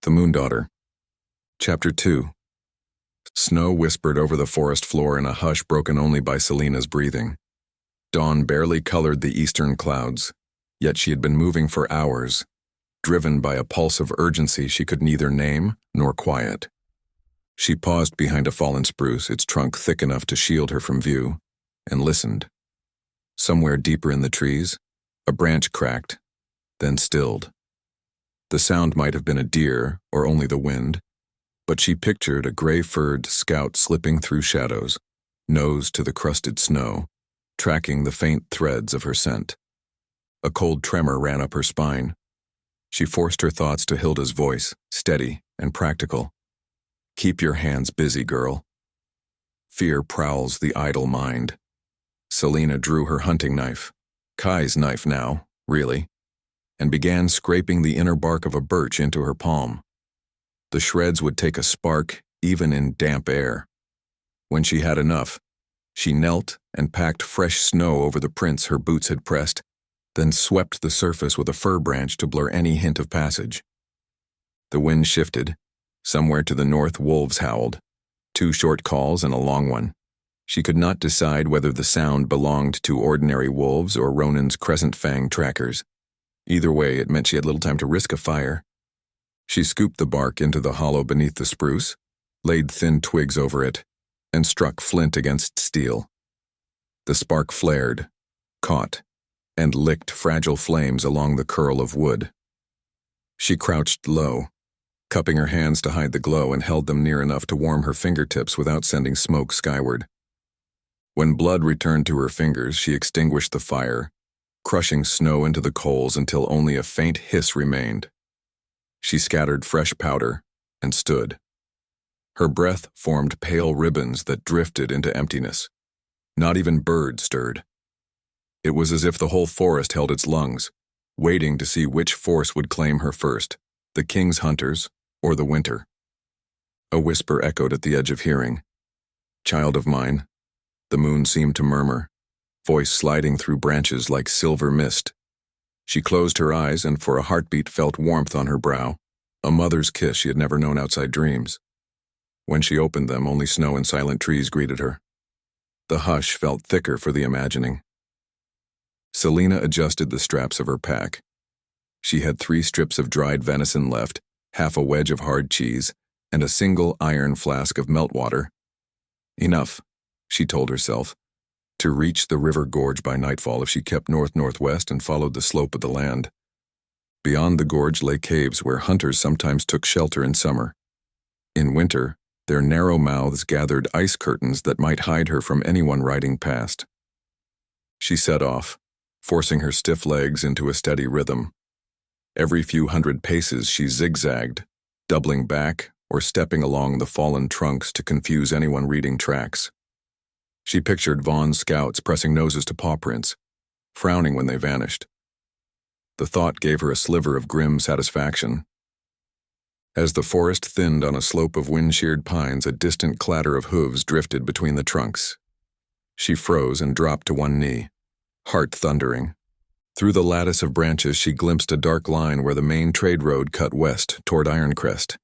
The Moon Daughter. Chapter 2. Snow whispered over the forest floor in a hush broken only by Selena's breathing. Dawn barely colored the eastern clouds, yet she had been moving for hours, driven by a pulse of urgency she could neither name nor quiet. She paused behind a fallen spruce, its trunk thick enough to shield her from view, and listened. Somewhere deeper in the trees, a branch cracked, then stilled. The sound might have been a deer or only the wind, but she pictured a gray-furred scout slipping through shadows, nose to the crusted snow, tracking the faint threads of her scent. A cold tremor ran up her spine. She forced her thoughts to Hilda's voice, steady and practical. "Keep your hands busy, girl. Fear prowls the idle mind." Selena drew her hunting knife, Kai's knife now, really, and began scraping the inner bark of a birch into her palm. The shreds would take a spark even in damp air. When she had enough, she knelt and packed fresh snow over the prints her boots had pressed, then swept the surface with a fir branch to blur any hint of passage. The wind shifted. Somewhere to the north, wolves howled, 2 short calls and a long one. She could not decide whether the sound belonged to ordinary wolves or Ronan's crescent fang trackers. Either way, it meant she had little time to risk a fire. She scooped the bark into the hollow beneath the spruce, laid thin twigs over it, and struck flint against steel. The spark flared, caught, and licked fragile flames along the curl of wood. She crouched low, cupping her hands to hide the glow, and held them near enough to warm her fingertips without sending smoke skyward. When blood returned to her fingers, she extinguished the fire, crushing snow into the coals until only a faint hiss remained. She scattered fresh powder and stood. Her breath formed pale ribbons that drifted into emptiness. Not even birds stirred. It was as if the whole forest held its lungs, waiting to see which force would claim her first, the king's hunters or the winter. A whisper echoed at the edge of hearing. "Child of mine," the moon seemed to murmur, voice sliding through branches like silver mist. She closed her eyes and for a heartbeat felt warmth on her brow, a mother's kiss she had never known outside dreams. When she opened them, only snow and silent trees greeted her. The hush felt thicker for the imagining. Selena adjusted the straps of her pack. She had 3 strips of dried venison left, half a wedge of hard cheese, and a single iron flask of meltwater. Enough, she told herself, to reach the river gorge by nightfall if she kept north-northwest and followed the slope of the land. Beyond the gorge lay caves where hunters sometimes took shelter in summer. In winter, their narrow mouths gathered ice curtains that might hide her from anyone riding past. She set off, forcing her stiff legs into a steady rhythm. Every few hundred paces she zigzagged, doubling back or stepping along the fallen trunks to confuse anyone reading tracks. She pictured Vaughn's scouts pressing noses to paw prints, frowning when they vanished. The thought gave her a sliver of grim satisfaction. As the forest thinned on a slope of wind-sheared pines, a distant clatter of hooves drifted between the trunks. She froze and dropped to one knee, heart thundering. Through the lattice of branches she glimpsed a dark line where the main trade road cut west toward Ironcrest.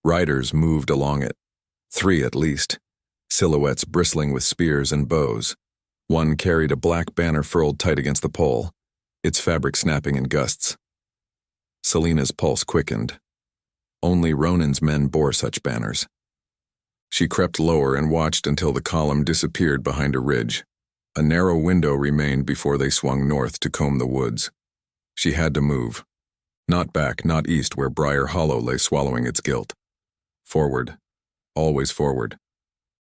Riders moved along it, 3 at least, silhouettes bristling with spears and bows. One carried a black banner furled tight against the pole, its fabric snapping in gusts. Selena's pulse quickened. Only Ronan's men bore such banners. She crept lower and watched until the column disappeared behind a ridge. A narrow window remained before they swung north to comb the woods. She had to move. Not back, not east where Brier Hollow lay swallowing its guilt. Forward. Always forward.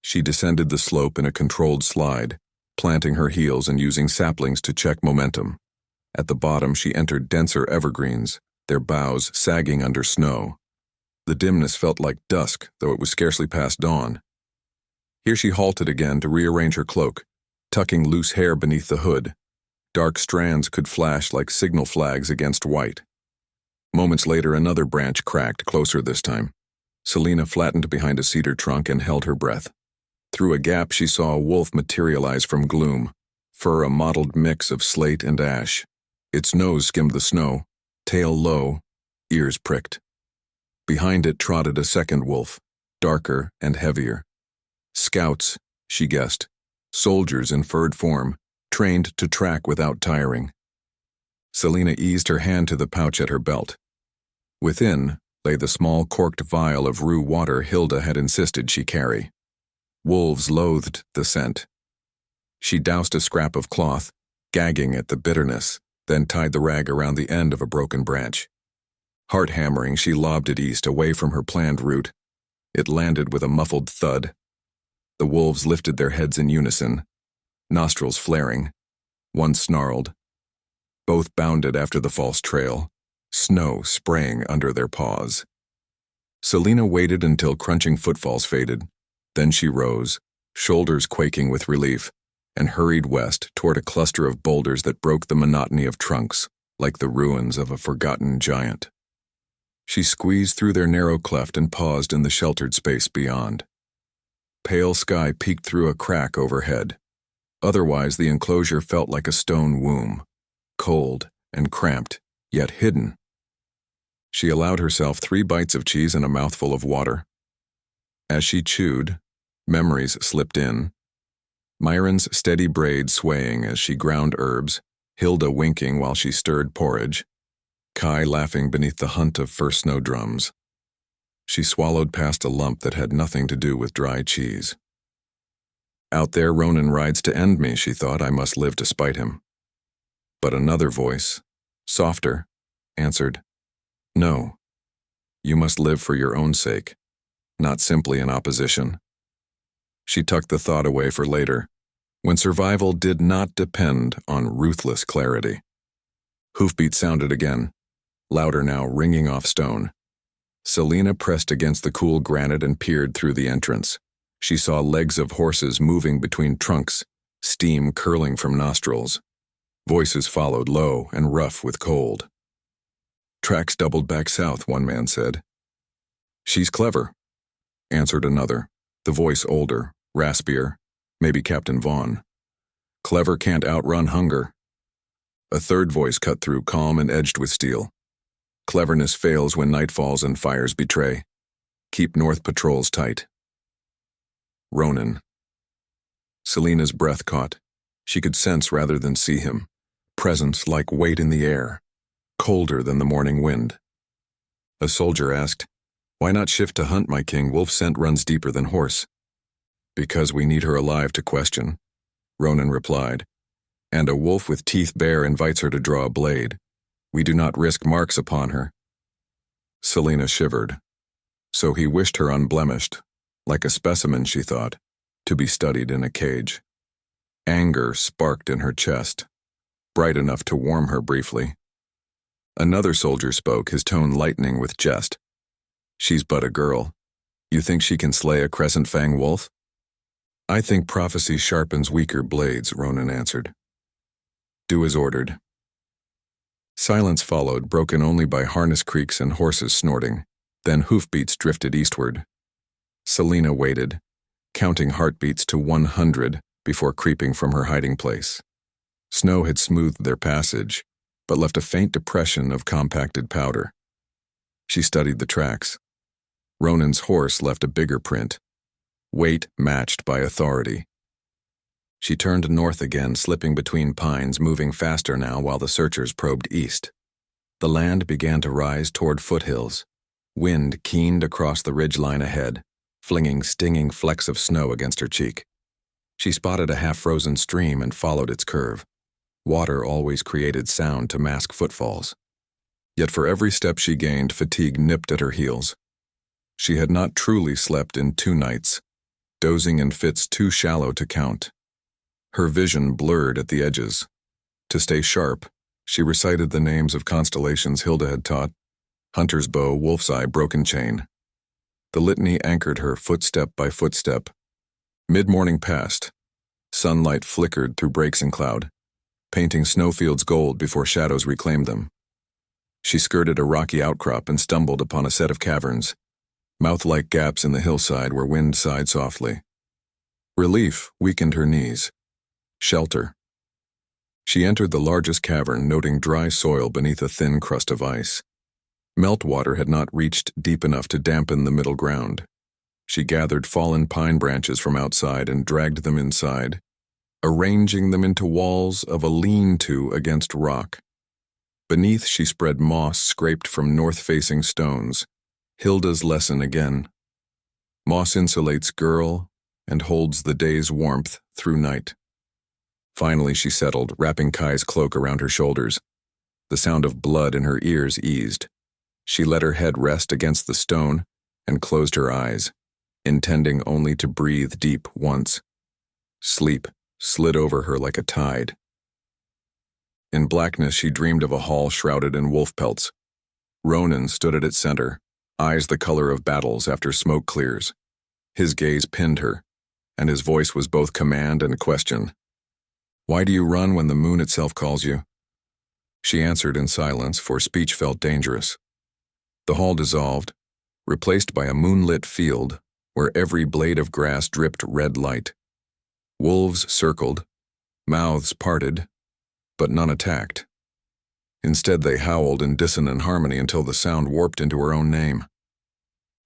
She descended the slope in a controlled slide, planting her heels and using saplings to check momentum. At the bottom she entered denser evergreens, their boughs sagging under snow. The dimness felt like dusk, though it was scarcely past dawn. Here she halted again to rearrange her cloak, tucking loose hair beneath the hood. Dark strands could flash like signal flags against white. Moments later, another branch cracked, closer this time. Selena flattened behind a cedar trunk and held her breath. Through a gap she saw a wolf materialize from gloom, fur a mottled mix of slate and ash. Its nose skimmed the snow, tail low, ears pricked. Behind it trotted a second wolf, darker and heavier. Scouts, she guessed, soldiers in furred form, trained to track without tiring. Selena eased her hand to the pouch at her belt. Within lay the small corked vial of rue water Hilda had insisted she carry. Wolves loathed the scent. She doused a scrap of cloth, gagging at the bitterness, then tied the rag around the end of a broken branch. Heart-hammering, she lobbed it east away from her planned route. It landed with a muffled thud. The wolves lifted their heads in unison, nostrils flaring. One snarled. Both bounded after the false trail, snow spraying under their paws. Selena waited until crunching footfalls faded. Then she rose, shoulders quaking with relief, and hurried west toward a cluster of boulders that broke the monotony of trunks, like the ruins of a forgotten giant. She squeezed through their narrow cleft and paused in the sheltered space beyond. Pale sky peeked through a crack overhead. Otherwise, the enclosure felt like a stone womb, cold and cramped, yet hidden. She allowed herself 3 bites of cheese and a mouthful of water. As she chewed, memories slipped in. Myron's steady braid swaying as she ground herbs, Hilda winking while she stirred porridge, Kai laughing beneath the hunt of first snowdrums. She swallowed past a lump that had nothing to do with dry cheese. Out there Ronan rides to end me, she thought. I must live to spite him. But another voice, softer, answered, No, you must live for your own sake, not simply in opposition. She tucked the thought away for later, when survival did not depend on ruthless clarity. Hoofbeats sounded again, louder now, ringing off stone. Selena pressed against the cool granite and peered through the entrance. She saw legs of horses moving between trunks, steam curling from nostrils. Voices followed, low and rough with cold. Tracks doubled back south, one man said. She's clever, answered another, the voice older, raspier, maybe Captain Vaughn. Clever can't outrun hunger. A third voice cut through, calm and edged with steel. Cleverness fails when night falls and fires betray. Keep North patrols tight. Ronan. Selena's breath caught. She could sense rather than see him. Presence like weight in the air, colder than the morning wind. A soldier asked, Why not shift to hunt, my king? Wolf scent runs deeper than horse. Because we need her alive to question, Ronan replied. And a wolf with teeth bare invites her to draw a blade. We do not risk marks upon her. Selena shivered. So he wished her unblemished, like a specimen, she thought, to be studied in a cage. Anger sparked in her chest, bright enough to warm her briefly. Another soldier spoke, his tone lightening with jest. She's but a girl. You think she can slay a crescent-fang wolf? I think prophecy sharpens weaker blades, Ronan answered. Do as ordered. Silence followed, broken only by harness creaks and horses snorting. Then hoofbeats drifted eastward. Selena waited, counting heartbeats to 100 before creeping from her hiding place. Snow had smoothed their passage, but left a faint depression of compacted powder. She studied the tracks. Ronan's horse left a bigger print, weight matched by authority. She turned north again, slipping between pines, moving faster now while the searchers probed east. The land began to rise toward foothills. Wind keened across the ridgeline ahead, flinging stinging flecks of snow against her cheek. She spotted a half-frozen stream and followed its curve. Water always created sound to mask footfalls. Yet for every step she gained, fatigue nipped at her heels. She had not truly slept in 2 nights, dozing in fits too shallow to count. Her vision blurred at the edges. To stay sharp, she recited the names of constellations Hilda had taught: Hunter's Bow, Wolf's Eye, Broken Chain. The litany anchored her footstep by footstep. Mid-morning passed. Sunlight flickered through breaks in cloud, painting snowfields gold before shadows reclaimed them. She skirted a rocky outcrop and stumbled upon a set of caverns, mouth-like gaps in the hillside where wind sighed softly. Relief weakened her knees. Shelter. She entered the largest cavern, noting dry soil beneath a thin crust of ice. Meltwater had not reached deep enough to dampen the middle ground. She gathered fallen pine branches from outside and dragged them inside, arranging them into walls of a lean-to against rock. Beneath she spread moss scraped from north-facing stones. Hilda's lesson again. Moss insulates girl and holds the day's warmth through night. Finally she settled, wrapping Kai's cloak around her shoulders. The sound of blood in her ears eased. She let her head rest against the stone and closed her eyes, intending only to breathe deep once. Sleep slid over her like a tide. In blackness she dreamed of a hall shrouded in wolf pelts. Ronan stood at its center, eyes the color of battles after smoke clears. His gaze pinned her, and his voice was both command and question. "Why do you run when the moon itself calls you?" She answered in silence, for speech felt dangerous. The hall dissolved, replaced by a moonlit field where every blade of grass dripped red light. Wolves circled, mouths parted, but none attacked. Instead, they howled in dissonant harmony until the sound warped into her own name.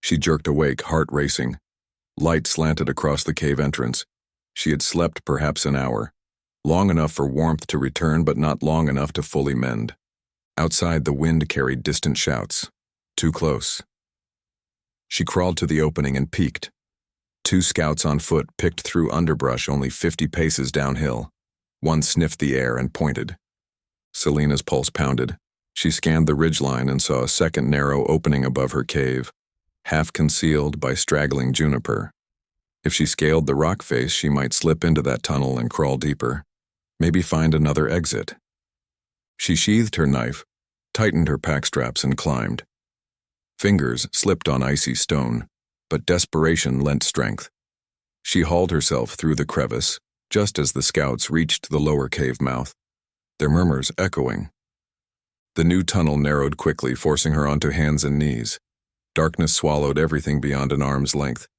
She jerked awake, heart racing. Light slanted across the cave entrance. She had slept perhaps an hour, long enough for warmth to return but not long enough to fully mend. Outside, the wind carried distant shouts. Too close. She crawled to the opening and peeked. 2 scouts on foot picked through underbrush only 50 paces downhill. One sniffed the air and pointed. Selena's pulse pounded. She scanned the ridgeline and saw a second narrow opening above her cave, half concealed by straggling juniper. If she scaled the rock face, she might slip into that tunnel and crawl deeper, maybe find another exit. She sheathed her knife, tightened her pack straps, and climbed. Fingers slipped on icy stone, but desperation lent strength. She hauled herself through the crevice, just as the scouts reached the lower cave mouth, their murmurs echoing. The new tunnel narrowed quickly, forcing her onto hands and knees. Darkness swallowed everything beyond an arm's length.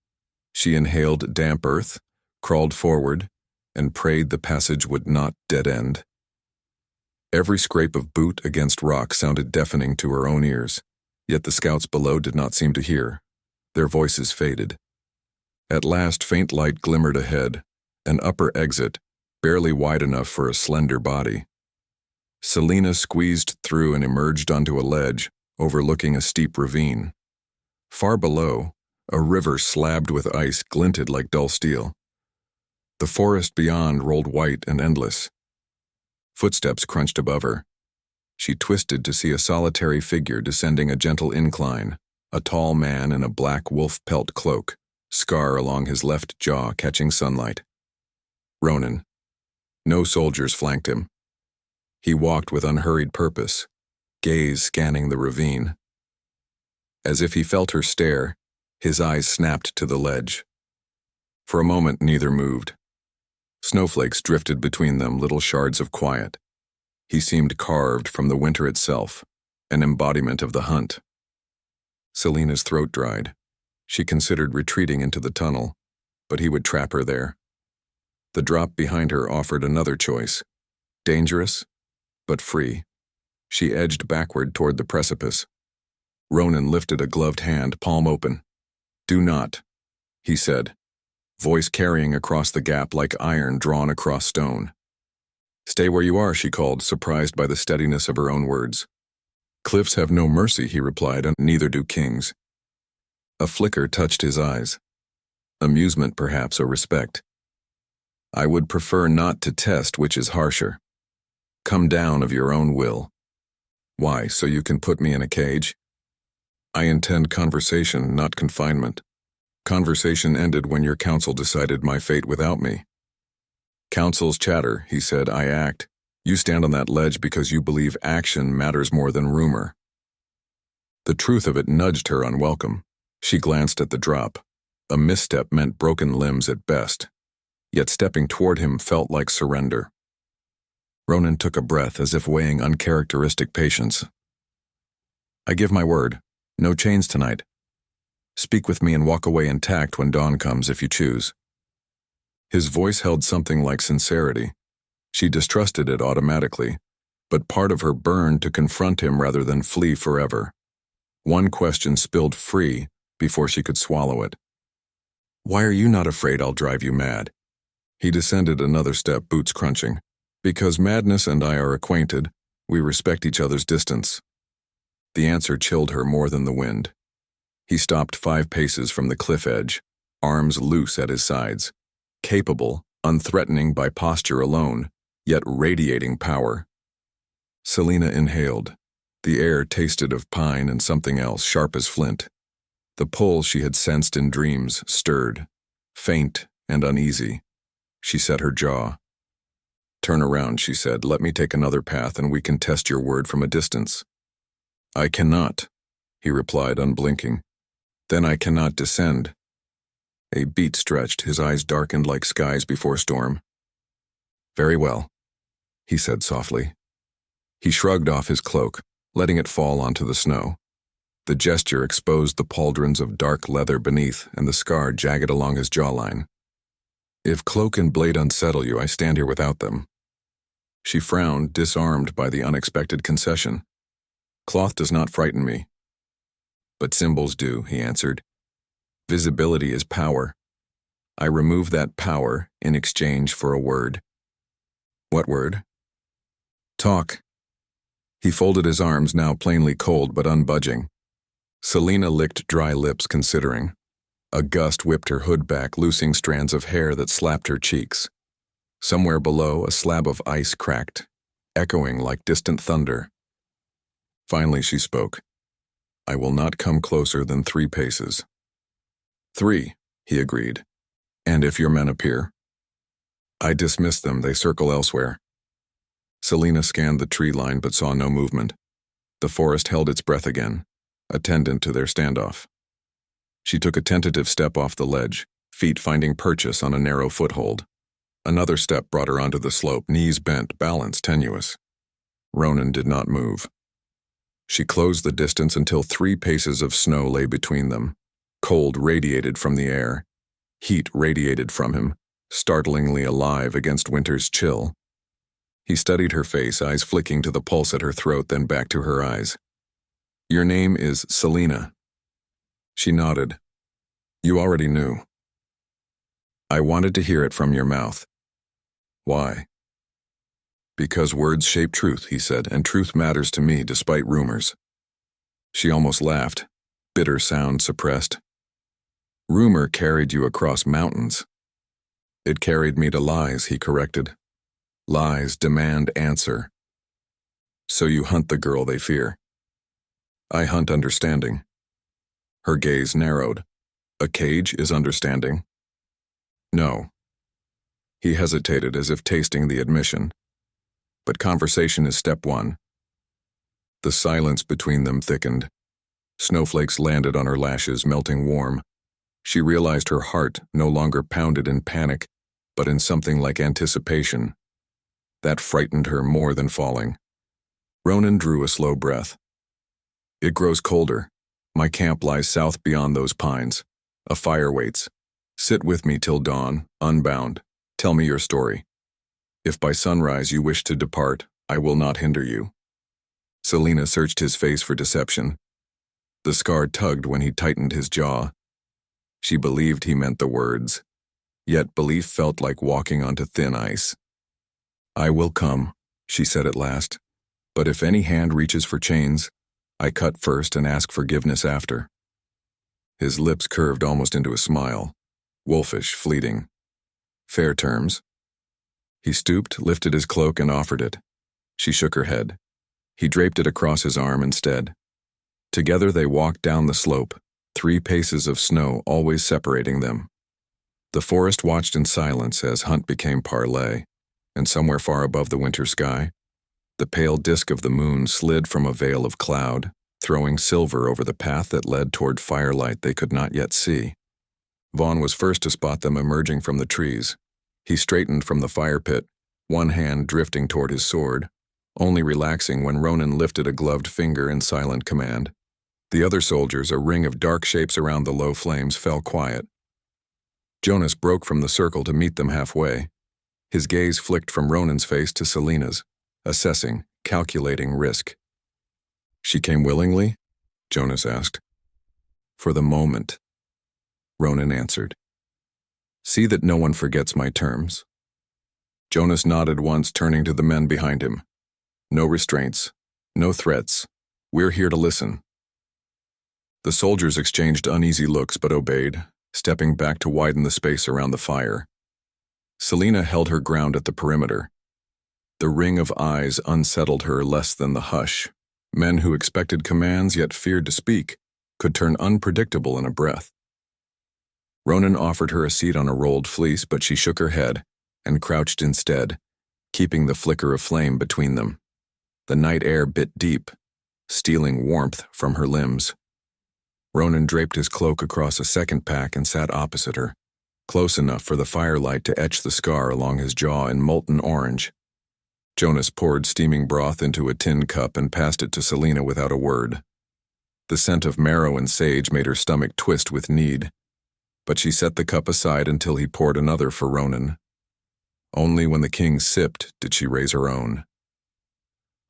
She inhaled damp earth, crawled forward, and prayed the passage would not dead end. Every scrape of boot against rock sounded deafening to her own ears, yet the scouts below did not seem to hear. Their voices faded. At last, faint light glimmered ahead, an upper exit, barely wide enough for a slender body. Selena squeezed through and emerged onto a ledge, overlooking a steep ravine. Far below, a river slabbed with ice glinted like dull steel. The forest beyond rolled white and endless. Footsteps crunched above her. She twisted to see a solitary figure descending a gentle incline, a tall man in a black wolf pelt cloak, scar along his left jaw catching sunlight. Ronan. No soldiers flanked him. He walked with unhurried purpose, gaze scanning the ravine. As if he felt her stare, his eyes snapped to the ledge. For a moment, neither moved. Snowflakes drifted between them, little shards of quiet. He seemed carved from the winter itself, an embodiment of the hunt. Selena's throat dried. She considered retreating into the tunnel, but he would trap her there. The drop behind her offered another choice. Dangerous, but free. She edged backward toward the precipice. Ronan lifted a gloved hand, palm open. "Do not," he said, voice carrying across the gap like iron drawn across stone. "Stay where you are," she called, surprised by the steadiness of her own words. "Cliffs have no mercy," he replied, "and neither do kings." A flicker touched his eyes. Amusement, perhaps, or respect. "I would prefer not to test which is harsher. Come down of your own will." "Why, so you can put me in a cage?" "I intend conversation, not confinement. Conversation ended when your council decided my fate without me." "Councils chatter," he said, "I act. You stand on that ledge because you believe action matters more than rumor." The truth of it nudged her unwelcome. She glanced at the drop. A misstep meant broken limbs at best. Yet stepping toward him felt like surrender. Ronan took a breath as if weighing uncharacteristic patience. "I give my word. No chains tonight. Speak with me and walk away intact when dawn comes if you choose." His voice held something like sincerity. She distrusted it automatically, but part of her burned to confront him rather than flee forever. One question spilled free before she could swallow it. "Why are you not afraid I'll drive you mad?" He descended another step, boots crunching. "Because madness and I are acquainted, we respect each other's distance." The answer chilled her more than the wind. He stopped 5 paces from the cliff edge, arms loose at his sides, capable, unthreatening by posture alone, yet radiating power. Selena inhaled. The air tasted of pine and something else, sharp as flint. The pull she had sensed in dreams stirred, faint and uneasy. She set her jaw. "Turn around," she said. "Let me take another path and we can test your word from a distance." "I cannot," he replied, unblinking. "Then I cannot descend." A beat stretched, his eyes darkened like skies before storm. "Very well," he said softly. He shrugged off his cloak, letting it fall onto the snow. The gesture exposed the pauldrons of dark leather beneath and the scar jagged along his jawline. "If cloak and blade unsettle you, I stand here without them." She frowned, disarmed by the unexpected concession. "Cloth does not frighten me." "But symbols do," he answered. "Visibility is power. I remove that power in exchange for a word." "What word?" "Talk." He folded his arms, now plainly cold but unbudging. Selena licked dry lips, considering. A gust whipped her hood back, loosing strands of hair that slapped her cheeks. Somewhere below, a slab of ice cracked, echoing like distant thunder. Finally she spoke. "I will not come closer than 3 paces." "3, he agreed. "And if your men appear?" "I dismiss them, they circle elsewhere." Selena scanned the tree line but saw no movement. The forest held its breath again, attendant to their standoff. She took a tentative step off the ledge, feet finding purchase on a narrow foothold. Another step brought her onto the slope, knees bent, balance tenuous. Ronan did not move. She closed the distance until 3 paces of snow lay between them. Cold radiated from the air. Heat radiated from him, startlingly alive against winter's chill. He studied her face, eyes flicking to the pulse at her throat, then back to her eyes. "Your name is Selena." She nodded. "You already knew." "I wanted to hear it from your mouth." "Why?" "Because words shape truth," he said, "and truth matters to me despite rumors." She almost laughed, bitter sound suppressed. "Rumor carried you across mountains." "It carried me to lies," he corrected. "Lies demand answer." "So you hunt the girl they fear." "I hunt understanding." Her gaze narrowed. "A cage is understanding?" "No." He hesitated, as if tasting the admission. "But conversation is step 1. The silence between them thickened. Snowflakes landed on her lashes, melting warm. She realized her heart no longer pounded in panic, but in something like anticipation. That frightened her more than falling. Ronan drew a slow breath. "It grows colder. My camp lies south beyond those pines. A fire waits. Sit with me till dawn, unbound. Tell me your story. If by sunrise you wish to depart, I will not hinder you." Selena searched his face for deception. The scar tugged when he tightened his jaw. She believed he meant the words, yet belief felt like walking onto thin ice. "I will come," she said at last, "but if any hand reaches for chains, I cut first and ask forgiveness after." His lips curved almost into a smile, wolfish, fleeting. "Fair terms." He stooped, lifted his cloak, and offered it. She shook her head. He draped it across his arm instead. Together they walked down the slope, 3 paces of snow always separating them. The forest watched in silence as hunt became parlay, and somewhere far above the winter sky, the pale disk of the moon slid from a veil of cloud, throwing silver over the path that led toward firelight they could not yet see. Vaughn was first to spot them emerging from the trees. He straightened from the fire pit, one hand drifting toward his sword, only relaxing when Ronan lifted a gloved finger in silent command. The other soldiers, a ring of dark shapes around the low flames, fell quiet. Jonas broke from the circle to meet them halfway. His gaze flicked from Ronan's face to Selena's, assessing, calculating risk. "She came willingly?" Jonas asked. For the moment, Ronan answered. See that no one forgets my terms. Jonas nodded once, turning to the men behind him. No restraints, no threats. We're here to listen. The soldiers exchanged uneasy looks but obeyed, stepping back to widen the space around the fire. Selena held her ground at the perimeter. The ring of eyes unsettled her less than the hush. Men who expected commands yet feared to speak could turn unpredictable in a breath. Ronan offered her a seat on a rolled fleece, but she shook her head and crouched instead, keeping the flicker of flame between them. The night air bit deep, stealing warmth from her limbs. Ronan draped his cloak across a second pack and sat opposite her, close enough for the firelight to etch the scar along his jaw in molten orange. Jonas poured steaming broth into a tin cup and passed it to Selena without a word. The scent of marrow and sage made her stomach twist with need, but she set the cup aside until he poured another for Ronan. Only when the king sipped did she raise her own.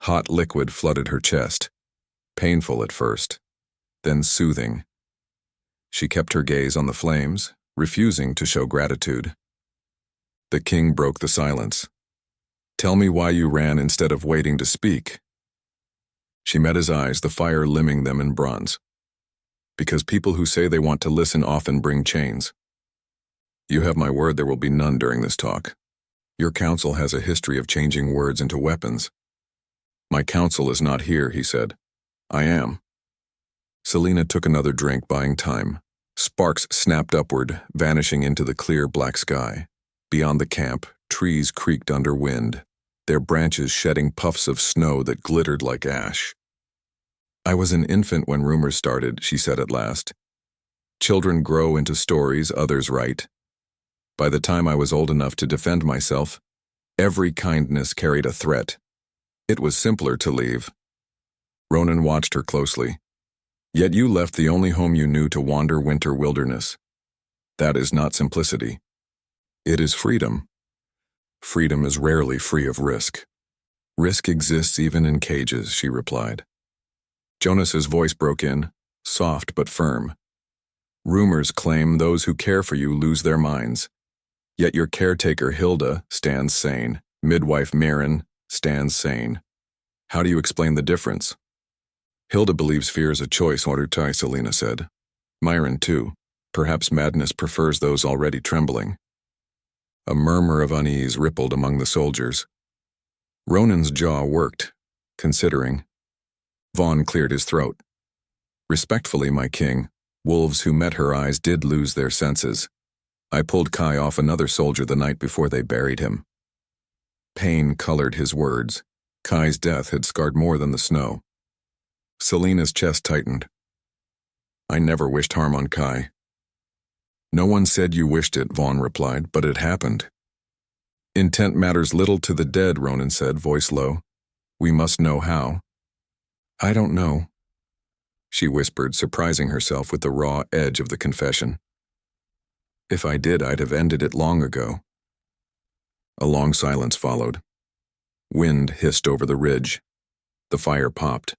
Hot liquid flooded her chest, painful at first, then soothing. She kept her gaze on the flames, refusing to show gratitude. The king broke the silence. Tell me why you ran instead of waiting to speak. She met his eyes, the fire limning them in bronze. Because people who say they want to listen often bring chains. You have my word there will be none during this talk. Your council has a history of changing words into weapons. My council is not here, he said. I am. Selena took another drink, buying time. Sparks snapped upward, vanishing into the clear black sky. Beyond the camp, trees creaked under wind, their branches shedding puffs of snow that glittered like ash. I was an infant when rumors started, she said at last. Children grow into stories others write. By the time I was old enough to defend myself, every kindness carried a threat. It was simpler to leave. Ronan watched her closely. Yet you left the only home you knew to wander winter wilderness. That is not simplicity. It is freedom. Freedom is rarely free of risk. Risk exists even in cages, she replied. Jonas's voice broke in, soft but firm. Rumors claim those who care for you lose their minds. Yet your caretaker Hilda stands sane. Midwife Mirren stands sane. How do you explain the difference? Hilda believes fear is a choice, Watertie, Selena said. Myron, too. Perhaps madness prefers those already trembling. A murmur of unease rippled among the soldiers. Ronan's jaw worked, considering. Vaughn cleared his throat. Respectfully, my king, wolves who met her eyes did lose their senses. I pulled Kai off another soldier the night before they buried him. Pain colored his words. Kai's death had scarred more than the snow. Selena's chest tightened. I never wished harm on Kai. No one said you wished it, Vaughn replied, but it happened. Intent matters little to the dead, Ronan said, voice low. We must know how. I don't know, she whispered, surprising herself with the raw edge of the confession. If I did, I'd have ended it long ago. A long silence followed. Wind hissed over the ridge. The fire popped.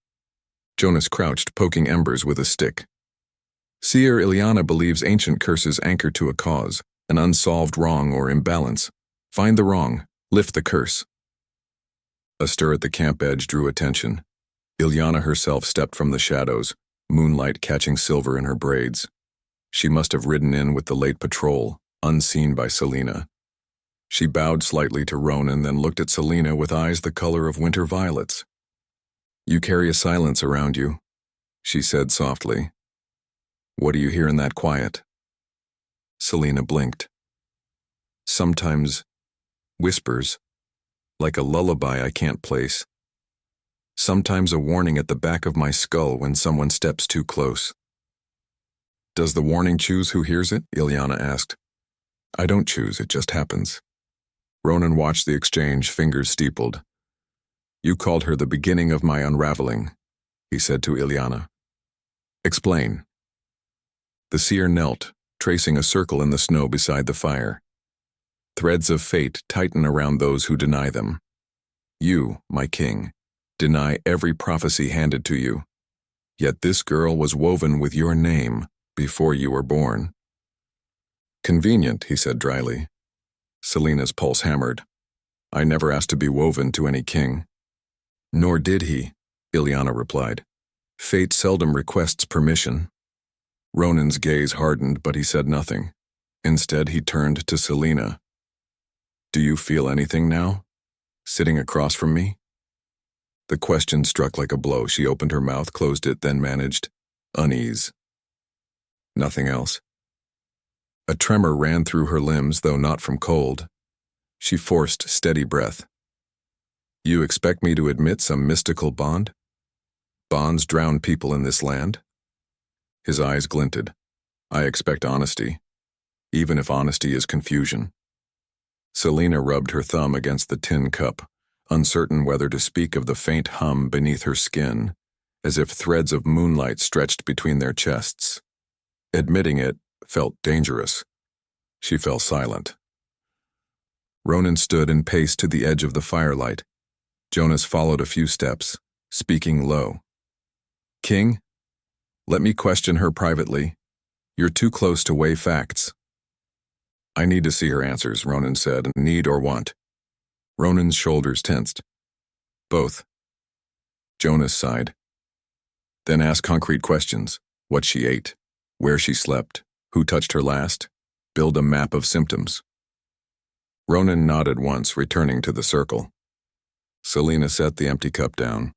Jonas crouched, poking embers with a stick. Seer Ileana believes ancient curses anchor to a cause, an unsolved wrong or imbalance. Find the wrong, lift the curse. A stir at the camp edge drew attention. Ileana herself stepped from the shadows, moonlight catching silver in her braids. She must have ridden in with the late patrol, unseen by Selena. She bowed slightly to Ronan, then looked at Selena with eyes the color of winter violets. You carry a silence around you, she said softly. What do you hear in that quiet? Selena blinked. Sometimes whispers, like a lullaby I can't place. Sometimes a warning at the back of my skull when someone steps too close. Does the warning choose who hears it? Ileana asked. I don't choose, it just happens. Ronan watched the exchange, fingers steepled. You called her the beginning of my unraveling, he said to Ileana. Explain. The seer knelt, tracing a circle in the snow beside the fire. Threads of fate tighten around those who deny them. You, my king, deny every prophecy handed to you. Yet this girl was woven with your name before you were born. Convenient, he said dryly. Selena's pulse hammered. I never asked to be woven to any king. Nor did he, Ileana replied. Fate seldom requests permission. Ronan's gaze hardened, but he said nothing. Instead, he turned to Selena. Do you feel anything now? Sitting across from me? The question struck like a blow. She opened her mouth, closed it, then managed unease. Nothing else. A tremor ran through her limbs, though not from cold. She forced steady breath. You expect me to admit some mystical bond? Bonds drown people in this land? His eyes glinted. I expect honesty, even if honesty is confusion. Selena rubbed her thumb against the tin cup, uncertain whether to speak of the faint hum beneath her skin, as if threads of moonlight stretched between their chests. Admitting it felt dangerous. She fell silent. Ronan stood and paced to the edge of the firelight. Jonas followed a few steps, speaking low. King, let me question her privately. You're too close to weigh facts. I need to see her answers, Ronan said, need or want. Ronan's shoulders tensed. Both. Jonas sighed. Then ask concrete questions. What she ate, where she slept, who touched her last. Build a map of symptoms. Ronan nodded once, returning to the circle. Selena set the empty cup down.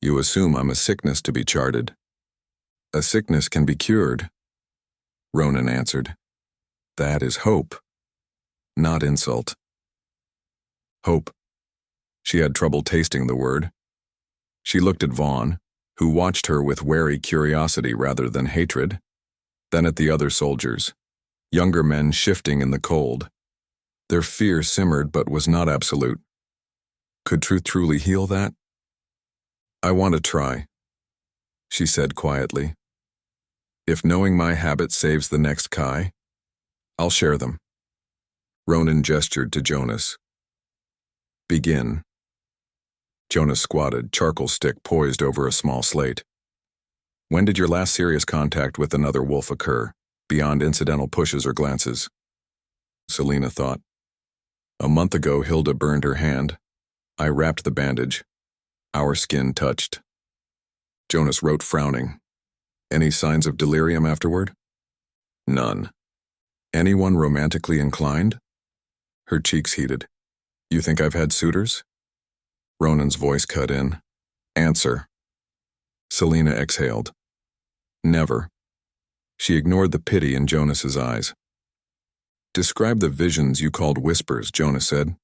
You assume I'm a sickness to be charted. A sickness can be cured, Ronan answered. That is hope, not insult. Hope. She had trouble tasting the word. She looked at Vaughn, who watched her with wary curiosity rather than hatred, then at the other soldiers, younger men shifting in the cold. Their fear simmered but was not absolute. Could truth truly heal that? I want to try, she said quietly. If knowing my habits saves the next Kai, I'll share them. Ronan gestured to Jonas. Begin. Jonas squatted, charcoal stick poised over a small slate. When did your last serious contact with another wolf occur, beyond incidental pushes or glances? Selena thought. A month ago, Hilda burned her hand. I wrapped the bandage. Our skin touched. Jonas wrote, frowning. Any signs of delirium afterward? None. Anyone romantically inclined? Her cheeks heated. You think I've had suitors? Ronan's voice cut in. Answer. Selena exhaled. Never. She ignored the pity in Jonas's eyes. Describe the visions you called whispers, Jonas said.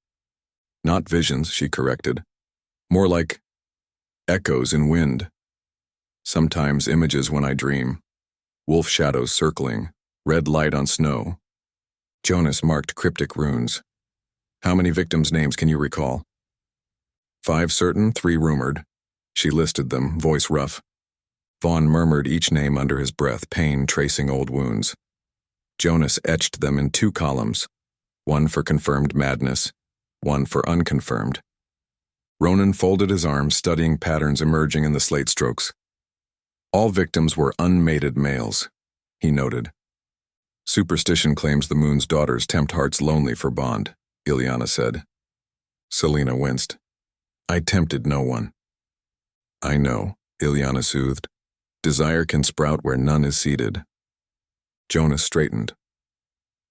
Not visions, she corrected. More like echoes in wind. Sometimes images when I dream. Wolf shadows circling, red light on snow. Jonas marked cryptic runes. How many victims' names can you recall? 5 certain, 3 rumored. She listed them, voice rough. Vaughn murmured each name under his breath, pain tracing old wounds. Jonas etched them in 2 columns, one for confirmed madness, one for unconfirmed. Ronan folded his arms, studying patterns emerging in the slate strokes. All victims were unmated males, he noted. Superstition claims the moon's daughters tempt hearts lonely for bond, Ileana said. Selena winced. I tempted no one. I know, Ileana soothed. Desire can sprout where none is seeded. Jonas straightened.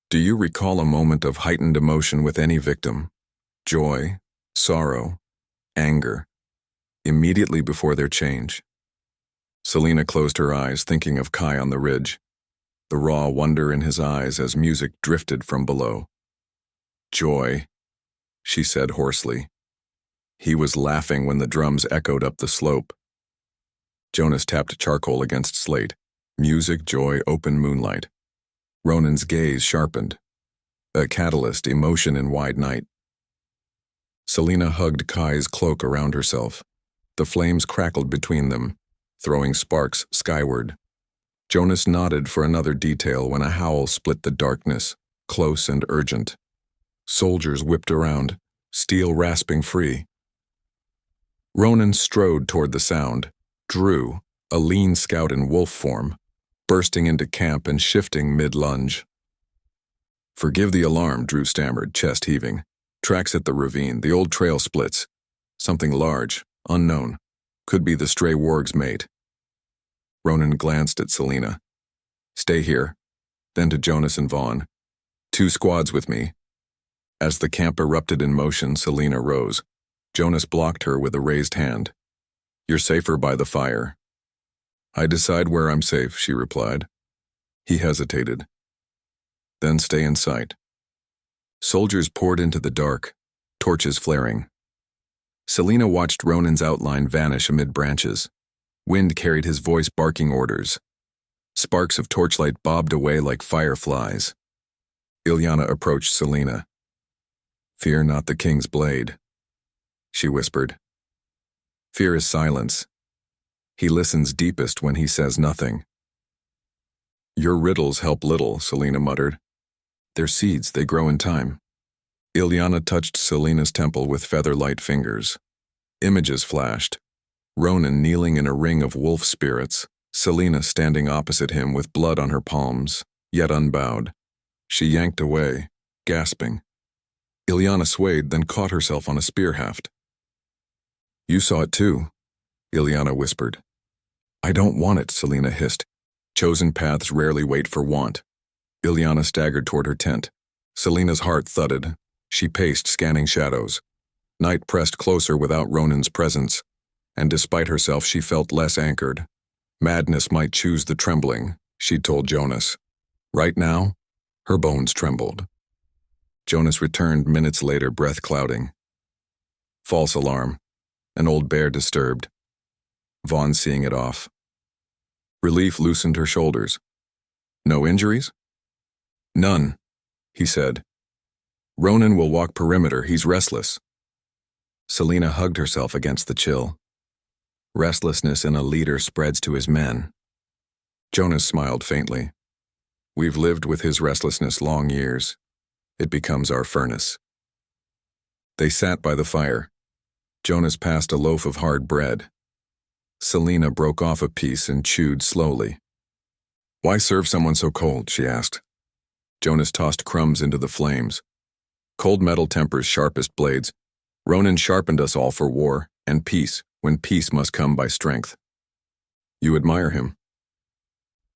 Do you recall a moment of heightened emotion with any victim? Joy, sorrow, anger, immediately before their change? Selena closed her eyes, thinking of Kai on the ridge, the raw wonder in his eyes as music drifted from below. Joy, she said hoarsely. He was laughing when the drums echoed up the slope. Jonas tapped charcoal against slate. Music, joy, open moonlight. Ronan's gaze sharpened. A catalyst, emotion in wide night. Selena hugged Kai's cloak around herself. The flames crackled between them, throwing sparks skyward. Jonas nodded for another detail when a howl split the darkness, close and urgent. Soldiers whipped around, steel rasping free. Ronan strode toward the sound, drew, a lean scout in wolf form, bursting into camp and shifting mid-lunge. "Forgive the alarm," Drew stammered, chest heaving. "Tracks at the ravine. The old trail splits. Something large, unknown. Could be the stray warg's mate." Ronan glanced at Selena. "Stay here." Then to Jonas and Vaughn. "2 squads with me." As the camp erupted in motion, Selena rose. Jonas blocked her with a raised hand. "You're safer by the fire." "I decide where I'm safe," she replied. He hesitated. "Then stay in sight." Soldiers poured into the dark, torches flaring. Selena watched Ronan's outline vanish amid branches. Wind carried his voice barking orders. Sparks of torchlight bobbed away like fireflies. Ilyana approached Selena. "Fear not the king's blade," she whispered. "Fear is silence. He listens deepest when he says nothing." "Your riddles help little," Selena muttered. "They're seeds, they grow in time." Ilyana touched Selena's temple with feather-light fingers. Images flashed. Ronan kneeling in a ring of wolf spirits, Selena standing opposite him with blood on her palms, yet unbowed. She yanked away, gasping. Ilyana swayed, then caught herself on a spear haft. "You saw it too," Ilyana whispered. "I don't want it," Selena hissed. "Chosen paths rarely wait for want." Ilyana staggered toward her tent. Selena's heart thudded. She paced, scanning shadows. Night pressed closer without Ronan's presence, and despite herself she felt less anchored. Madness might choose the trembling, she'd told Jonas. Right now, her bones trembled. Jonas returned minutes later, breath clouding. False alarm. An old bear disturbed. Vaughn seeing it off. Relief loosened her shoulders. "No injuries?" "None," he said. "Ronan will walk perimeter, he's restless." Selena hugged herself against the chill. Restlessness in a leader spreads to his men. Jonas smiled faintly. "We've lived with his restlessness long years. It becomes our furnace." They sat by the fire. Jonas passed a loaf of hard bread. Selena broke off a piece and chewed slowly. "Why serve someone so cold?" she asked. Jonas tossed crumbs into the flames. "Cold metal tempers sharpest blades. Ronan sharpened us all for war and peace, when peace must come by strength." "You admire him."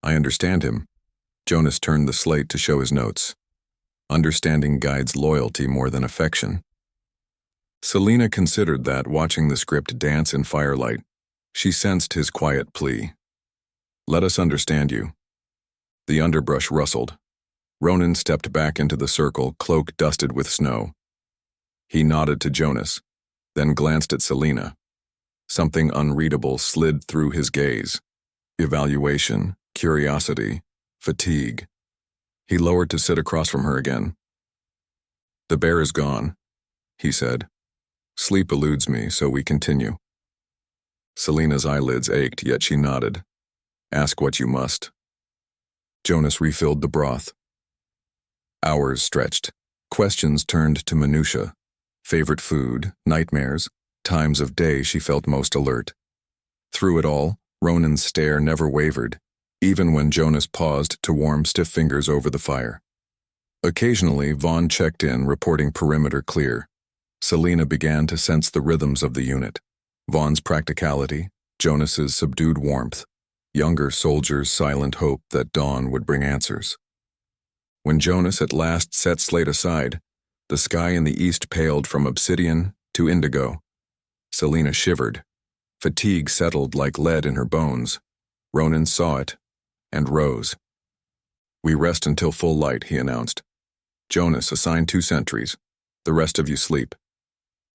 "I understand him." Jonas turned the slate to show his notes. "Understanding guides loyalty more than affection." Selena considered that, watching the script dance in firelight. She sensed his quiet plea. "Let us understand you." The underbrush rustled. Ronan stepped back into the circle, cloak dusted with snow. He nodded to Jonas, then glanced at Selena. Something unreadable slid through his gaze. Evaluation, curiosity, fatigue. He lowered to sit across from her again. "The bear is gone," he said. "Sleep eludes me, so we continue." Selena's eyelids ached, yet she nodded. "Ask what you must." Jonas refilled the broth. Hours stretched. Questions turned to minutia. Favorite food, nightmares, times of day she felt most alert. Through it all, Ronan's stare never wavered, even when Jonas paused to warm stiff fingers over the fire. Occasionally, Vaughn checked in, reporting perimeter clear. Selena began to sense the rhythms of the unit. Vaughn's practicality, Jonas's subdued warmth, younger soldiers' silent hope that dawn would bring answers. When Jonas at last set slate aside, the sky in the east paled from obsidian to indigo. Selena shivered. Fatigue settled like lead in her bones. Ronan saw it and rose. "We rest until full light," he announced. "Jonas, assign 2 sentries. The rest of you sleep."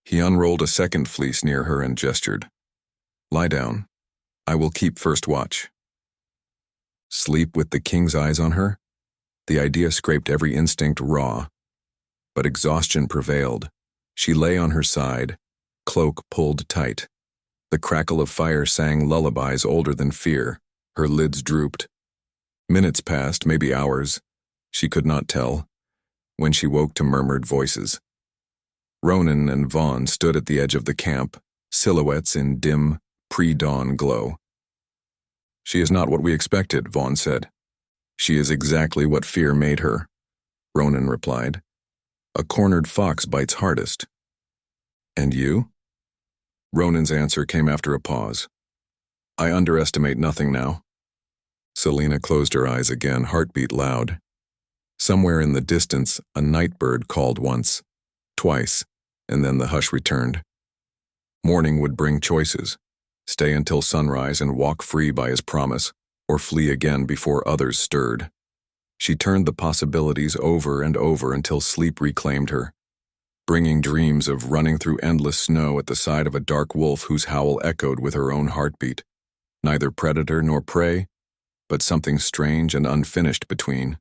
He unrolled a second fleece near her and gestured. "Lie down. I will keep first watch." Sleep with the king's eyes on her? The idea scraped every instinct raw. But exhaustion prevailed. She lay on her side, cloak pulled tight. The crackle of fire sang lullabies older than fear. Her lids drooped. Minutes passed, maybe hours. She could not tell, when she woke to murmured voices. Ronan and Vaughn stood at the edge of the camp, silhouettes in dim, pre-dawn glow. She is not what we expected, Vaughn said. She is exactly what fear made her, Ronan replied. A cornered fox bites hardest. And you? Ronan's answer came after a pause. I underestimate nothing now. Selena closed her eyes again, heartbeat loud. Somewhere in the distance, a night bird called once, twice, and then the hush returned. Morning would bring choices. Stay until sunrise and walk free by his promise, or flee again before others stirred. She turned the possibilities over and over until sleep reclaimed her, bringing dreams of running through endless snow at the side of a dark wolf whose howl echoed with her own heartbeat. Neither predator nor prey, but something strange and unfinished between.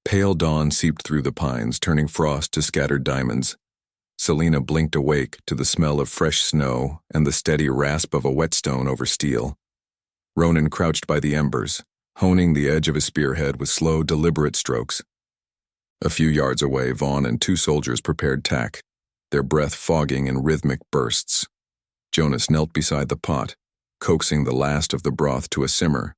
Pale dawn seeped through the pines, turning frost to scattered diamonds. Selena blinked awake to the smell of fresh snow and the steady rasp of a whetstone over steel. Ronan crouched by the embers, honing the edge of his spearhead with slow, deliberate strokes. A few yards away, Vaughn and two soldiers prepared tack, their breath fogging in rhythmic bursts. Jonas knelt beside the pot, coaxing the last of the broth to a simmer.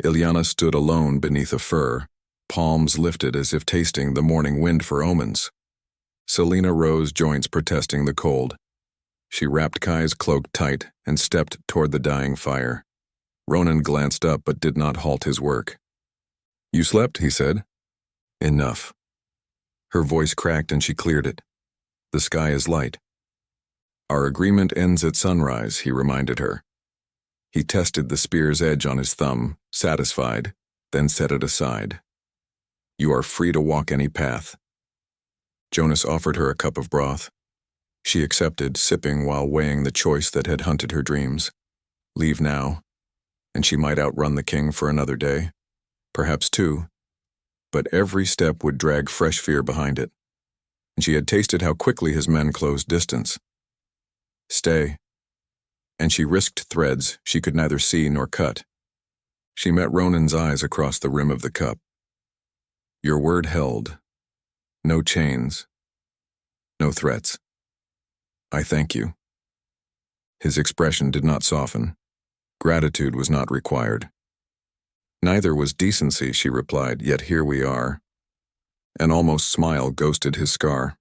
Ilyana stood alone beneath a fir, palms lifted as if tasting the morning wind for omens. Selena rose, joints protesting the cold. She wrapped Kai's cloak tight and stepped toward the dying fire. Ronan glanced up but did not halt his work. You slept, he said. Enough. Her voice cracked and she cleared it. The sky is light. Our agreement ends at sunrise, he reminded her. He tested the spear's edge on his thumb, satisfied, then set it aside. You are free to walk any path. Jonas offered her a cup of broth. She accepted, sipping while weighing the choice that had hunted her dreams. Leave now, and she might outrun the king for another day, perhaps two, but every step would drag fresh fear behind it, and she had tasted how quickly his men closed distance. Stay, and she risked threads she could neither see nor cut. She met Ronan's eyes across the rim of the cup. Your word held. No chains. No threats. I thank you. His expression did not soften. Gratitude was not required. Neither was decency, she replied, yet here we are. An almost smile ghosted his scar.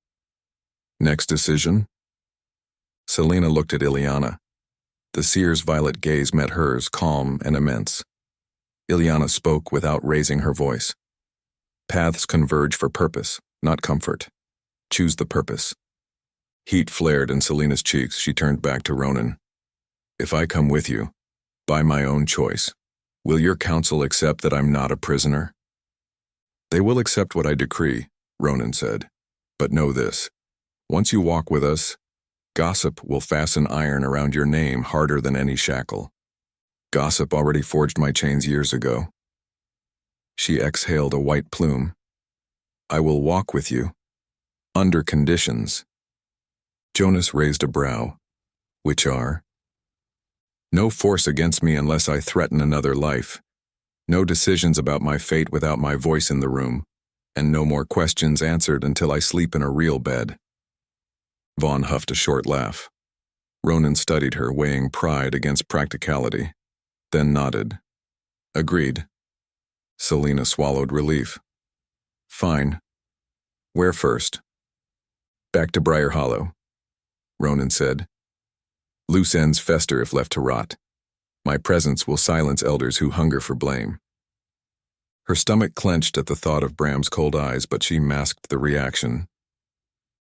Next decision? Selena looked at Ilyana. The seer's violet gaze met hers, calm and immense. Ilyana spoke without raising her voice. Paths converge for purpose, not comfort. Choose the purpose. Heat flared in Selena's cheeks. She turned back to Ronan. If I come with you, by my own choice, will your council accept that I'm not a prisoner? They will accept what I decree, Ronan said. But know this, once you walk with us, gossip will fasten iron around your name harder than any shackle. Gossip already forged my chains years ago. She exhaled a white plume. I will walk with you, under conditions. Jonas raised a brow. Which are? No force against me unless I threaten another life. No decisions about my fate without my voice in the room, and no more questions answered until I sleep in a real bed. Vaughn huffed a short laugh. Ronan studied her, weighing pride against practicality, then nodded. Agreed. Selena swallowed relief. Fine. Where first? Back to Brier Hollow, Ronan said. Loose ends fester if left to rot. My presence will silence elders who hunger for blame. Her stomach clenched at the thought of Bram's cold eyes, but she masked the reaction.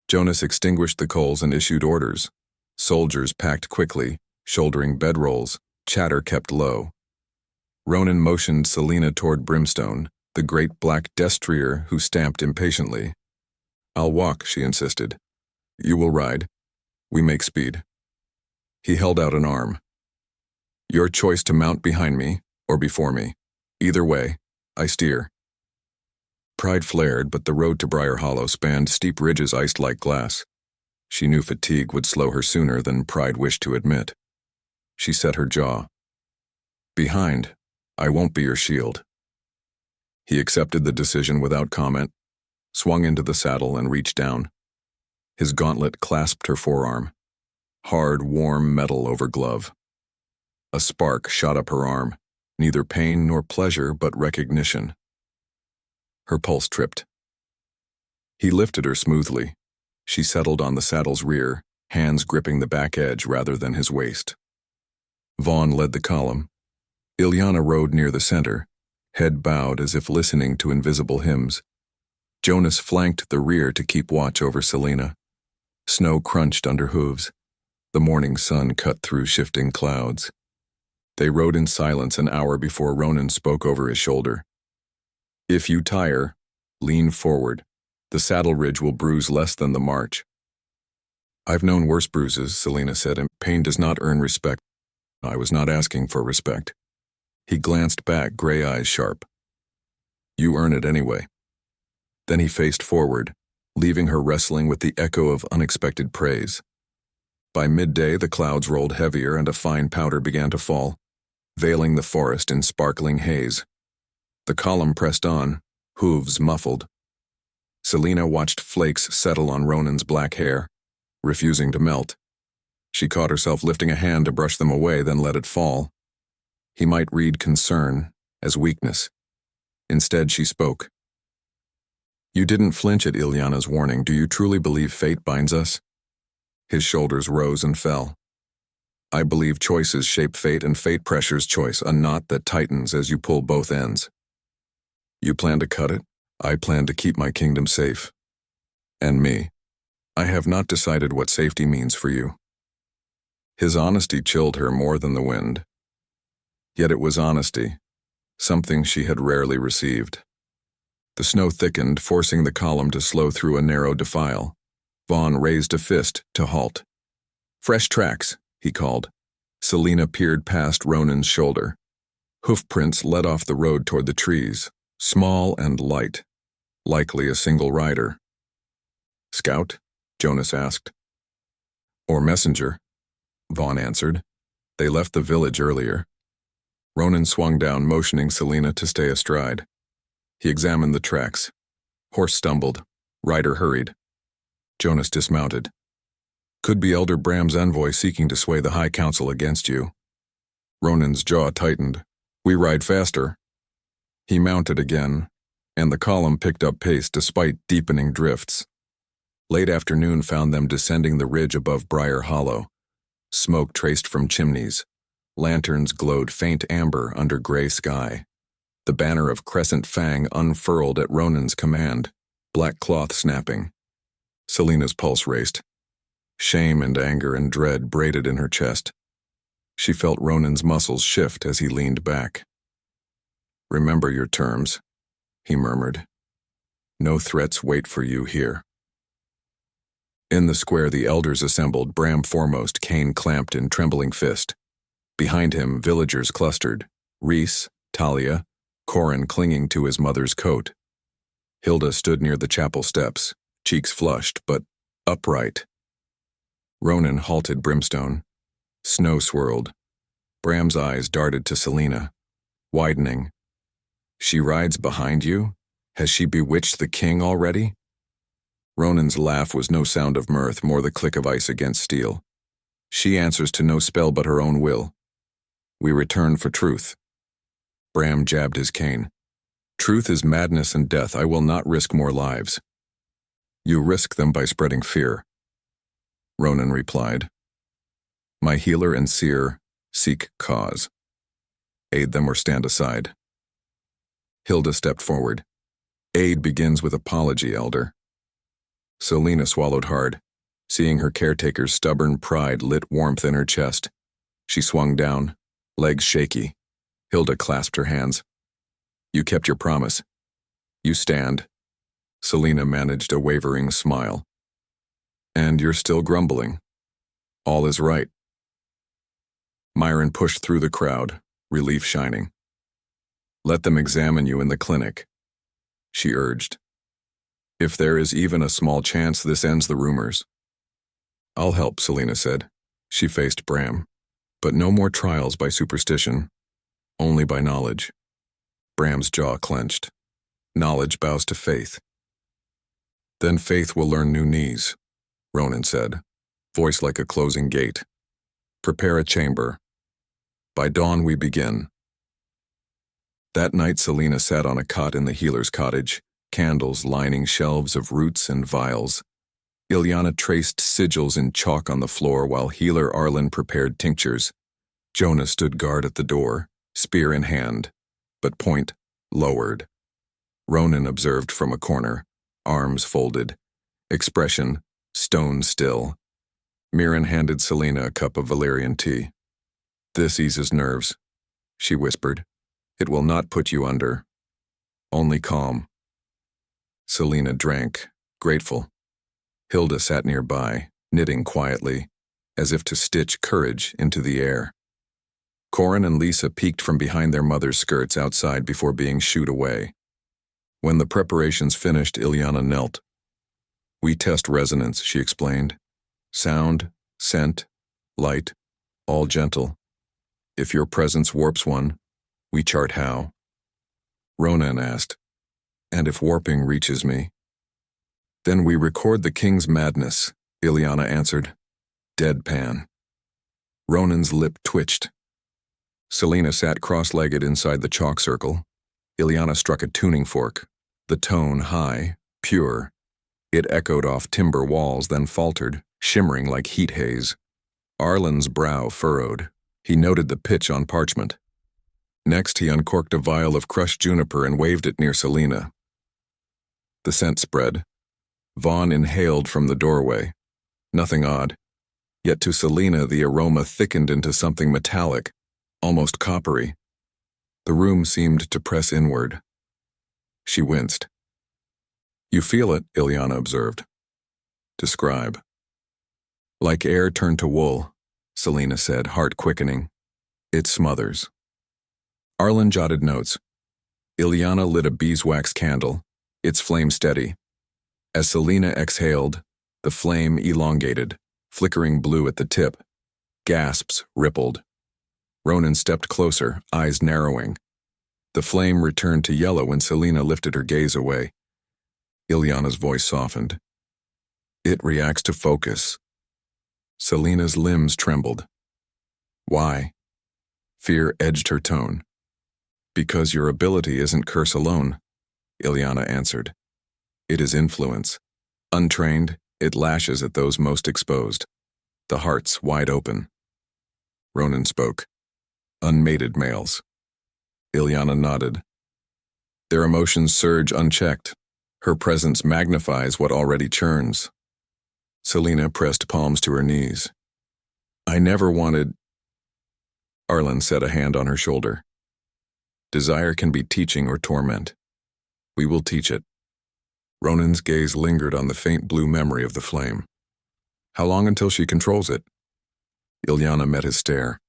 Jonas extinguished the coals and issued orders. Soldiers packed quickly, shouldering bedrolls, chatter kept low. Ronan motioned Selena toward Brimstone, the great black destrier who stamped impatiently. I'll walk, she insisted. You will ride. We make speed. He held out an arm. Your choice to mount behind me or before me. Either way, I steer. Pride flared, but the road to Brier Hollow spanned steep ridges iced like glass. She knew fatigue would slow her sooner than pride wished to admit. She set her jaw. Behind, I won't be your shield. He accepted the decision without comment, swung into the saddle and reached down. His gauntlet clasped her forearm. Hard, warm metal over glove. A spark shot up her arm, neither pain nor pleasure but recognition. Her pulse tripped. He lifted her smoothly. She settled on the saddle's rear, hands gripping the back edge rather than his waist. Vaughn led the column. Ilyana rode near the center, head bowed as if listening to invisible hymns. Jonas flanked the rear to keep watch over Selena. Snow crunched under hooves. The morning sun cut through shifting clouds. They rode in silence an hour before Ronan spoke over his shoulder. If you tire, lean forward. The saddle ridge will bruise less than the march. I've known worse bruises, Selena said, and pain does not earn respect. I was not asking for respect. He glanced back, gray eyes sharp. You earn it anyway. Then he faced forward, leaving her wrestling with the echo of unexpected praise. By midday, the clouds rolled heavier and a fine powder began to fall, veiling the forest in sparkling haze. The column pressed on, hooves muffled. Selena watched flakes settle on Ronan's black hair, refusing to melt. She caught herself lifting a hand to brush them away, then let it fall. He might read concern as weakness. Instead, she spoke. You didn't flinch at Ilyana's warning. Do you truly believe fate binds us? His shoulders rose and fell. I believe choices shape fate and fate pressures choice, a knot that tightens as you pull both ends. You plan to cut it. I plan to keep my kingdom safe. And me. I have not decided what safety means for you. His honesty chilled her more than the wind. Yet it was honesty, something she had rarely received. The snow thickened, forcing the column to slow through a narrow defile. Vaughn raised a fist to halt. Fresh tracks, he called. Selena peered past Ronan's shoulder. Hoofprints led off the road toward the trees, small and light, likely a single rider. Scout? Jonas asked. Or messenger, Vaughn answered. They left the village earlier. Ronan swung down, motioning Selena to stay astride. He examined the tracks. Horse stumbled. Rider hurried. Jonas dismounted. Could be Elder Bram's envoy seeking to sway the High Council against you. Ronan's jaw tightened. We ride faster. He mounted again, and the column picked up pace despite deepening drifts. Late afternoon found them descending the ridge above Brier Hollow. Smoke traced from chimneys. Lanterns glowed faint amber under gray sky. The banner of Crescent Fang unfurled at Ronan's command, black cloth snapping. Selena's pulse raced. Shame and anger and dread braided in her chest. She felt Ronan's muscles shift as he leaned back. Remember your terms, he murmured. No threats wait for you here. In the square the elders assembled, Bram foremost, cane clamped in trembling fist. Behind him, villagers clustered, Reese, Talia, Corin clinging to his mother's coat. Hilda stood near the chapel steps, cheeks flushed but upright. Ronan halted Brimstone. Snow swirled. Bram's eyes darted to Selena, widening. She rides behind you? Has she bewitched the king already? Ronan's laugh was no sound of mirth, more the click of ice against steel. She answers to no spell but her own will. We return for truth. Bram jabbed his cane. Truth is madness and death. I will not risk more lives. You risk them by spreading fear. Ronan replied. My healer and seer seek cause. Aid them or stand aside. Hilda stepped forward. Aid begins with apology, Elder. Selena swallowed hard, seeing her caretaker's stubborn pride lit warmth in her chest. She swung down, legs shaky. Hilda clasped her hands. You kept your promise. You stand. Selena managed a wavering smile. And you're still grumbling. All is right. Myron pushed through the crowd, relief shining. Let them examine you in the clinic, she urged. If there is even a small chance this ends the rumors. I'll help, Selena said. She faced Bram. But no more trials by superstition, only by knowledge. Bram's jaw clenched. Knowledge bows to faith. Then faith will learn new knees, Ronan said, voice like a closing gate. Prepare a chamber. By dawn we begin. That night Selena sat on a cot in the healer's cottage, candles lining shelves of roots and vials. Ilyana traced sigils in chalk on the floor while healer Arlen prepared tinctures. Jonah stood guard at the door, spear in hand, but point lowered. Ronan observed from a corner, arms folded, expression stone still. Mirren handed Selena a cup of valerian tea. "This eases nerves," she whispered. "It will not put you under. Only calm." Selena drank, grateful. Hilda sat nearby, knitting quietly, as if to stitch courage into the air. Corin and Lisa peeked from behind their mother's skirts outside before being shooed away. When the preparations finished, Ilyana knelt. "We test resonance," she explained. "Sound, scent, light, all gentle. If your presence warps one, we chart how." Ronan asked, "And if warping reaches me?" "Then we record the king's madness," Ilyana answered. Deadpan. Ronan's lip twitched. Selena sat cross-legged inside the chalk circle. Ilyana struck a tuning fork, the tone high, pure. It echoed off timber walls, then faltered, shimmering like heat haze. Arlen's brow furrowed. He noted the pitch on parchment. Next, he uncorked a vial of crushed juniper and waved it near Selena. The scent spread. Vaughn inhaled from the doorway. Nothing odd. Yet to Selena, the aroma thickened into something metallic, almost coppery. The room seemed to press inward. She winced. "You feel it," Ilyana observed. "Describe." "Like air turned to wool," Selena said, heart quickening. "It smothers." Arlen jotted notes. Ilyana lit a beeswax candle, its flame steady. As Selena exhaled, the flame elongated, flickering blue at the tip. Gasps rippled. Ronan stepped closer, eyes narrowing. The flame returned to yellow when Selena lifted her gaze away. Ilyana's voice softened. "It reacts to focus." Selena's limbs trembled. "Why?" Fear edged her tone. "Because your ability isn't curse alone," Ilyana answered. "It is influence. Untrained, it lashes at those most exposed. The hearts wide open." Ronan spoke. "Unmated males." Ilyana nodded. "Their emotions surge unchecked. Her presence magnifies what already churns." Selena pressed palms to her knees. "I never wanted—" Arlen set a hand on her shoulder. "Desire can be teaching or torment. We will teach it." Ronan's gaze lingered on the faint blue memory of the flame. "How long until she controls it?" Ilyana met his stare.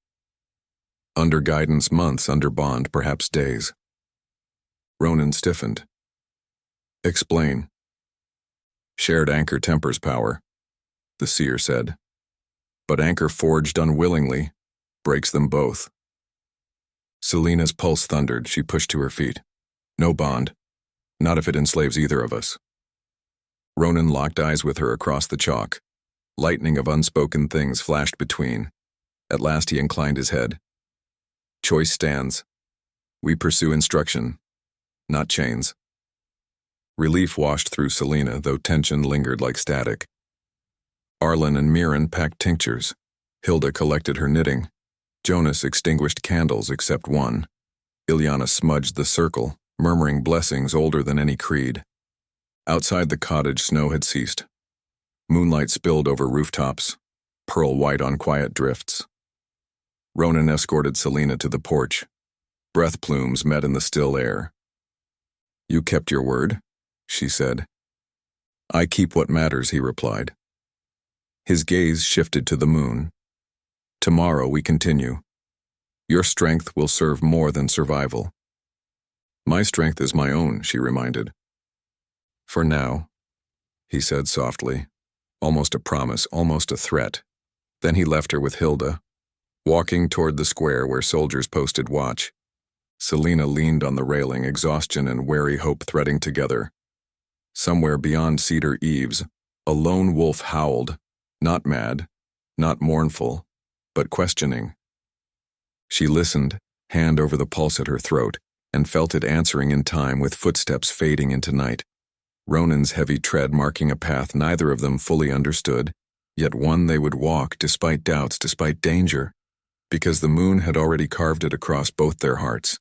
"Under guidance, months; under bond, perhaps days." Ronan stiffened. "Explain." "Shared anchor tempers power," the seer said. "But anchor forged unwillingly breaks them both." Selena's pulse thundered. She pushed to her feet. "No bond. Not if it enslaves either of us." Ronan locked eyes with her across the chalk. Lightning of unspoken things flashed between. At last he inclined his head. "Choice stands. We pursue instruction, not chains." Relief washed through Selena, though tension lingered like static. Arlen and Mirren packed tinctures. Hilda collected her knitting. Jonas extinguished candles except one. Ilyana smudged the circle, murmuring blessings older than any creed. Outside the cottage, snow had ceased. Moonlight spilled over rooftops, pearl white on quiet drifts. Ronan escorted Selena to the porch. Breath plumes met in the still air. "You kept your word," she said. "I keep what matters," he replied. His gaze shifted to the moon. "Tomorrow we continue. Your strength will serve more than survival." "My strength is my own," she reminded. "For now," he said softly, almost a promise, almost a threat. Then he left her with Hilda, walking toward the square where soldiers posted watch. Selena leaned on the railing, exhaustion and wary hope threading together. Somewhere beyond cedar eaves, a lone wolf howled, not mad, not mournful, but questioning. She listened, hand over the pulse at her throat, and felt it answering in time with footsteps fading into night. Ronan's heavy tread marking a path neither of them fully understood, yet one they would walk despite doubts, despite danger, because the moon had already carved it across both their hearts.